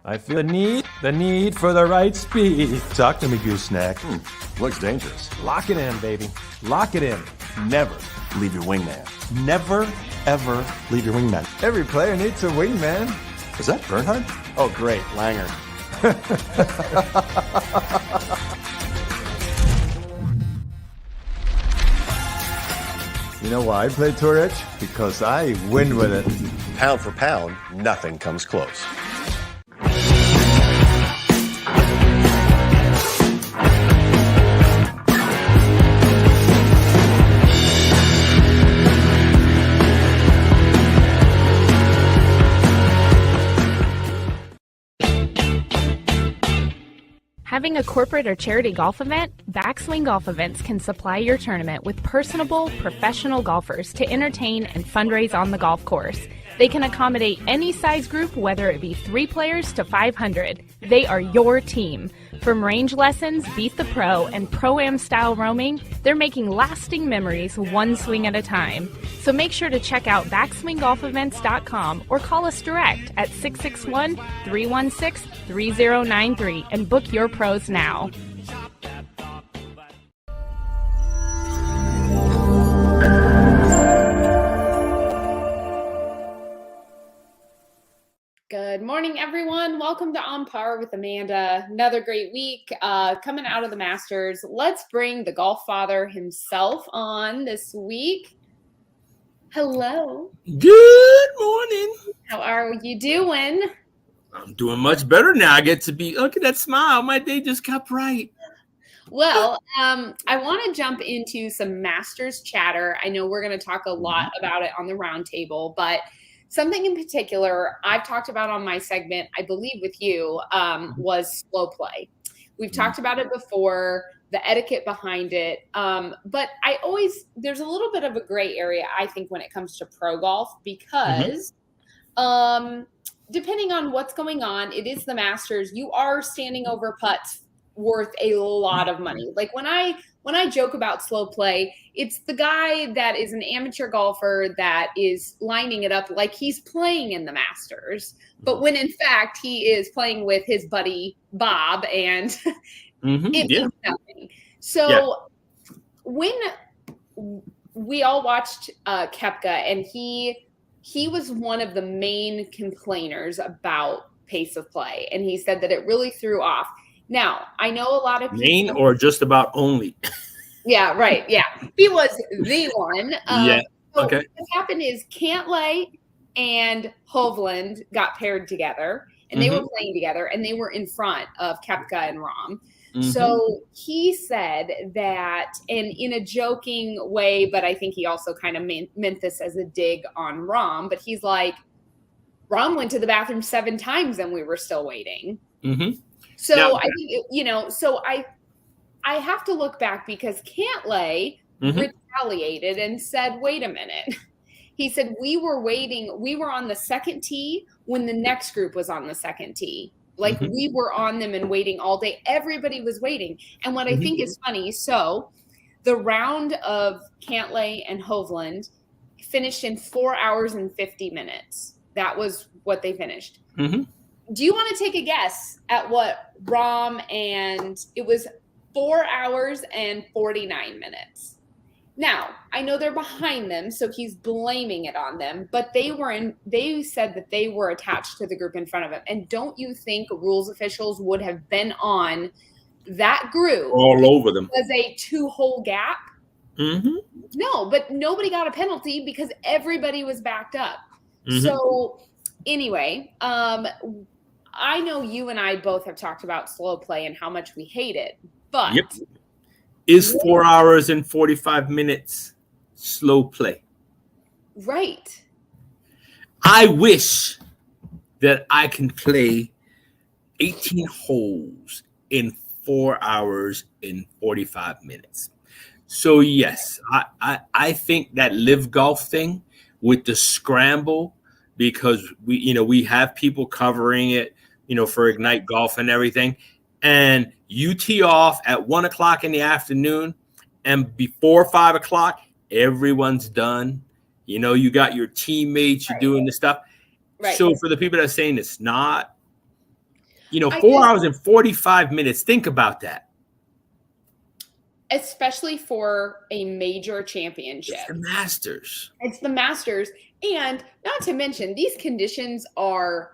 I feel the need for the right speed. Talk to me, gooseneck. Looks dangerous. Lock it in, baby. Lock it in. Never leave your wingman. Never, ever leave your wingman. Every player needs a wingman. Is that Bernhard? Oh, great. Langer. You know why I play Tour Edge? Because I win with it. Pound for pound, nothing comes close. Having a corporate or charity golf event? Backswing Golf Events can supply your tournament with personable, professional golfers to entertain and fundraise on the golf course. They can accommodate any size group, whether it be 3 players to 500. They are your team. From range lessons, Beat the Pro, and Pro-Am style roaming, they're making lasting memories one swing at a time. So make sure to check out backswinggolfevents.com or call us direct at 661-316-3093 and book your pros now. Good morning, everyone. Welcome to On Par with Amanda. Another great week coming out of the Masters. Let's bring the golf father himself on this week. Hello. Good morning. How are you doing? I'm doing much better now. I get to be, look at that smile. My day just got bright. Well, I want to jump into some Masters chatter. I know we're going to talk a lot about it on the roundtable, but something in particular I've talked about on my segment, I believe with you, was slow play. We've talked about it before, the etiquette behind it. But there's a little bit of a gray area, I think, when it comes to pro golf because depending on what's going on, it is the Masters. You are standing over putts worth a lot of money. Like when I joke about slow play, it's the guy that is an amateur golfer that is lining it up like he's playing in the Masters, but when in fact he is playing with his buddy Bob and it means nothing. So when we all watched Koepka, and he was one of the main complainers about pace of play, and he said that it really threw off. Now, I know a lot of people... Main or just about only? Yeah, right. Yeah. He was the one. Okay. What happened is Cantlay and Hovland got paired together, and they were playing together, and they were in front of Koepka and Rahm. So he said that, and in a joking way, but I think he also kind of meant this as a dig on Rahm, but he's like, Rahm went to the bathroom 7 times and we were still waiting. So now, I think, so I have to look back because Cantlay retaliated and said, wait a minute. He said, we were waiting. We were on the second tee when the next group was on the second tee. Like we were on them and waiting all day. Everybody was waiting. And what I think is funny, so the round of Cantlay and Hovland finished in 4 hours and 50 minutes. That was what they finished. Do you want to take a guess at what Rahm and it was 4 hours and 49 minutes? Now, I know they're behind them, so he's blaming it on them, but they said that they were attached to the group in front of him. And don't you think rules officials would have been on that group all over them as a 2-hole gap? No, but nobody got a penalty because everybody was backed up. So anyway, I know you and I both have talked about slow play and how much we hate it, but is 4 hours and 45 minutes slow play? Right. I wish that I can play 18 holes in 4 hours and 45 minutes. So yes, I think that live golf thing with the scramble, because we have people covering it, for Ignite Golf and everything. And you tee off at 1 o'clock in the afternoon, and before 5 o'clock, everyone's done. You got your teammates, you're doing the stuff. Right. So for the people that are saying it's not, I 4 hours and 45 minutes. Think about that. especially for a major championship. It's the Masters. It's the Masters. And not to mention, these conditions are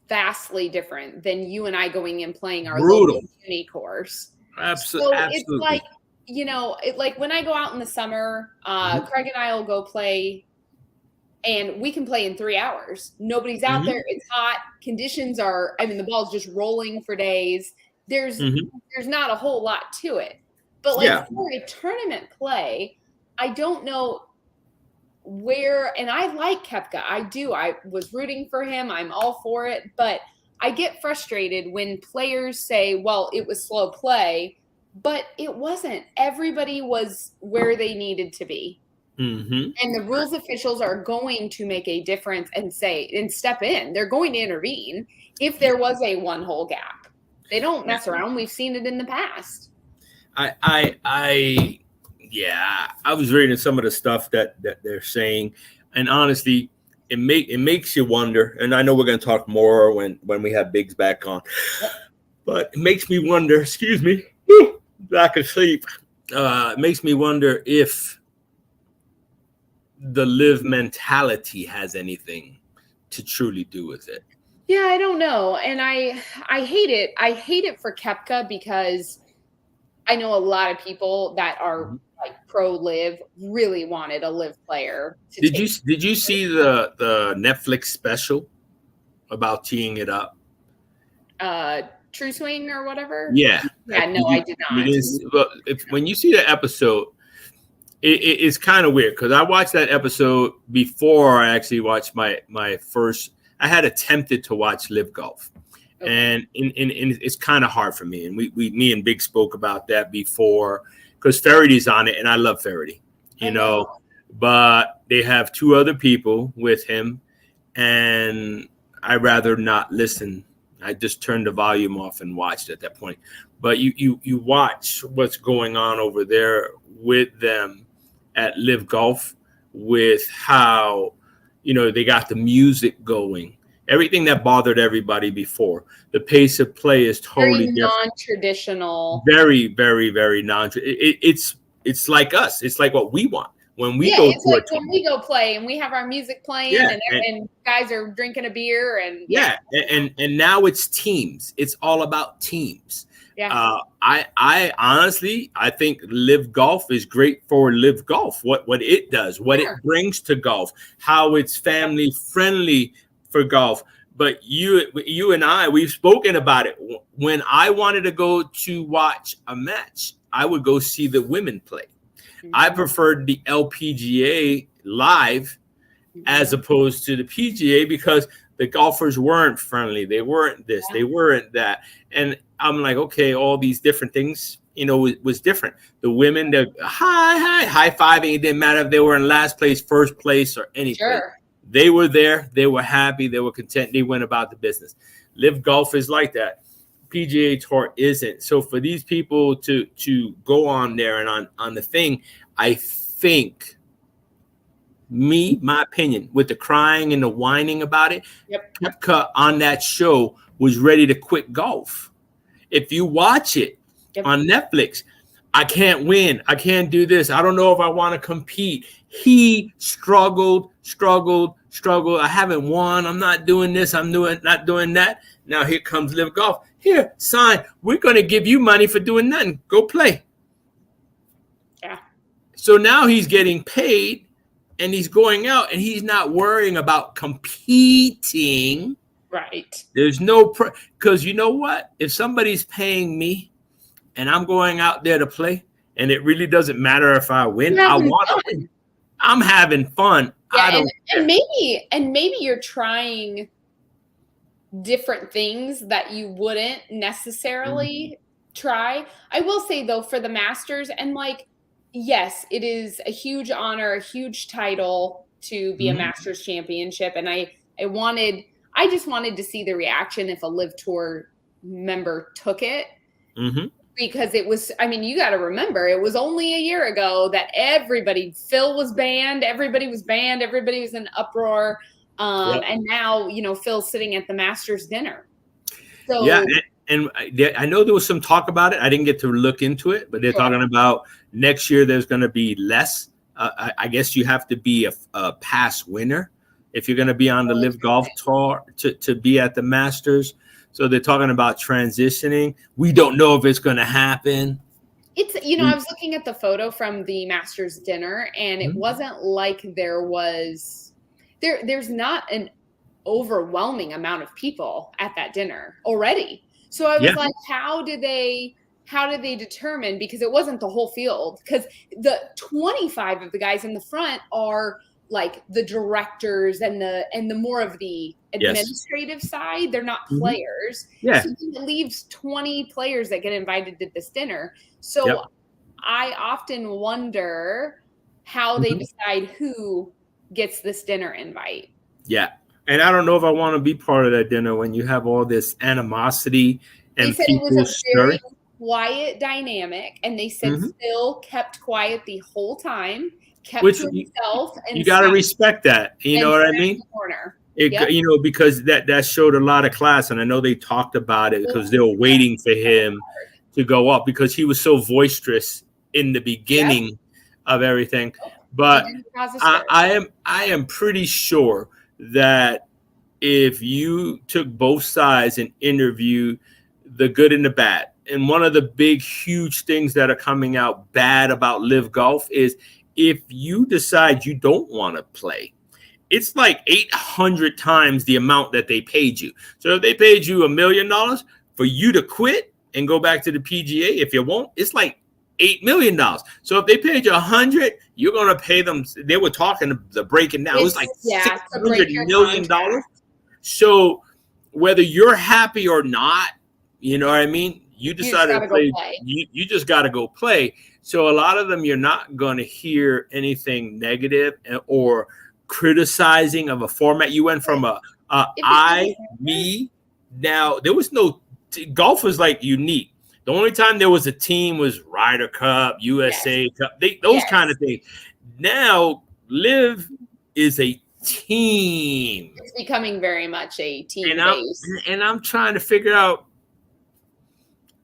vastly different than you and I going and playing our Brutal. local uni course. Absolutely. So Absolutely. it's like, like when I go out in the summer, Craig and I will go play, and we can play in 3 hours. Nobody's out there. It's hot. Conditions are, the ball's just rolling for days. There's not a whole lot to it. But for a tournament play, I don't know where, and I like Koepka. I do. I was rooting for him. I'm all for it. But I get frustrated when players say, well, it was slow play, but it wasn't. Everybody was where they needed to be. And the rules officials are going to make a difference and step in. They're going to intervene if there was a one-hole gap. They don't mess around. We've seen it in the past. I was reading some of the stuff that they're saying, and honestly, it makes you wonder. And I know we're going to talk more when we have Biggs back on, but it makes me wonder. Excuse me, back asleep. It makes me wonder if the live mentality has anything to truly do with it. Yeah, I don't know, and I hate it. I hate it for Koepka because I know a lot of people that are like pro live really wanted a live player. Did you see the Netflix special about teeing it up? True Swing or whatever? Yeah. No, I did not. When you see the episode, it's kind of weird because I watched that episode before I actually watched my first. I had attempted to watch Live Golf. Okay. And it's kind of hard for me. And me and Big spoke about that before because Farady's on it, and I love Farady, but they have 2 other people with him, and I'd rather not listen. I just turned the volume off and watched at that point. But you watch what's going on over there with them at Live Golf, with how, they got the music going. Everything that bothered everybody before. The pace of play is totally very non-traditional. Very, very, very it's like us. It's like what we want when we go. It's like when we go play and we have our music playing, and guys are drinking a beer and and now it's teams. It's all about teams. Yeah. I honestly, I think Live Golf is great for Live Golf. What it does, what it brings to golf, how it's family friendly for golf. But you and I, we've spoken about it. When I wanted to go to watch a match, I would go see the women play. I preferred the LPGA live as opposed to the PGA because the golfers weren't friendly. They weren't this, they weren't that. And I'm like, okay, all these different things, was different. The women, the high fiving. It didn't matter if they were in last place, first place, or any place. They were there. They were happy. They were content. They went about the business. Live Golf is like that. PGA Tour isn't. So for these people to go on there and on the thing, I think, my opinion, with the crying and the whining about it, Koepka on that show was ready to quit golf. If you watch it on Netflix, I can't win. I can't do this. I don't know if I want to compete. He struggled. I haven't won. I'm not doing this. I'm not doing that. Now here comes Live Golf. Here, sign. We're going to give you money for doing nothing. Go play. Yeah. So now he's getting paid, and he's going out, and he's not worrying about competing. Right. There's no because you know what? If somebody's paying me, and I'm going out there to play, and it really doesn't matter if I win. I want to win. I'm having fun. Yeah, and maybe you're trying different things that you wouldn't necessarily try. I will say though, for the Masters, and yes, it is a huge honor, a huge title to be a Masters championship, and I just wanted to see the reaction if a Live Tour member took it. Because it was, you got to remember, it was only a year ago that Phil was banned, everybody was in uproar. And now, Phil's sitting at the Masters dinner. So Yeah, and I know there was some talk about it. I didn't get to look into it, but they're talking about next year there's going to be less. I guess you have to be a past winner if you're going to be on the Live Golf Tour to be at the Masters. So they're talking about transitioning. We don't know if it's going to happen. it's, I was looking at the photo from the Masters dinner, and it wasn't like there's not an overwhelming amount of people at that dinner already. So I was like, how did they determine, because it wasn't the whole field, because the 25 of the guys in the front are like the directors and the more of the administrative side. They're not players. Yeah. So it leaves 20 players that get invited to this dinner. So I often wonder how they decide who gets this dinner invite. Yeah. And I don't know if I want to be part of that dinner when you have all this animosity and they said people it was a very stirring. quiet dynamic, and they said Phil kept quiet the whole time, kept Which to himself, and you got to respect that. You know what I mean? Corner. Because that showed a lot of class, and I know they talked about it because they were waiting for him to go up because he was so boisterous in the beginning of everything. But I am pretty sure that if you took both sides and interviewed the good and the bad, and one of the big, huge things that are coming out bad about Live Golf is if you decide you don't want to play, it's like 800 times the amount that they paid you. So if they paid you $1 million for you to quit and go back to the PGA, if you won't, it's like $8 million. So if they paid you 100, you're going to pay them. They were talking the breaking down. It was like $600 million. So whether you're happy or not, you know what I mean? You decided to play. You just got to go play. So a lot of them, you're not going to hear anything negative or criticizing of a format. You went from me. Now there was no golf was like unique. The only time there was a team was Ryder Cup, USA Cup, those kind of things. Now Live is a team. It's becoming very much a team base. And I'm trying to figure out.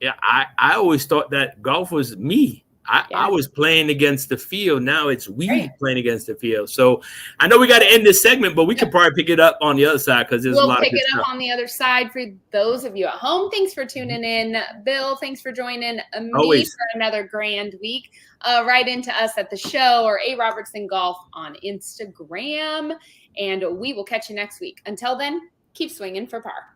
Yeah, I always thought that golf was me. I was playing against the field. Now it's playing against the field. So I know we got to end this segment, but we could probably pick it up on the other side because there's a lot of good stuff. We'll pick it up on the other side for those of you at home. Thanks for tuning in. Bill, thanks for joining me for another grand week. Write into us at the show or A. Robertson Golf on Instagram, and we will catch you next week. Until then, keep swinging for par.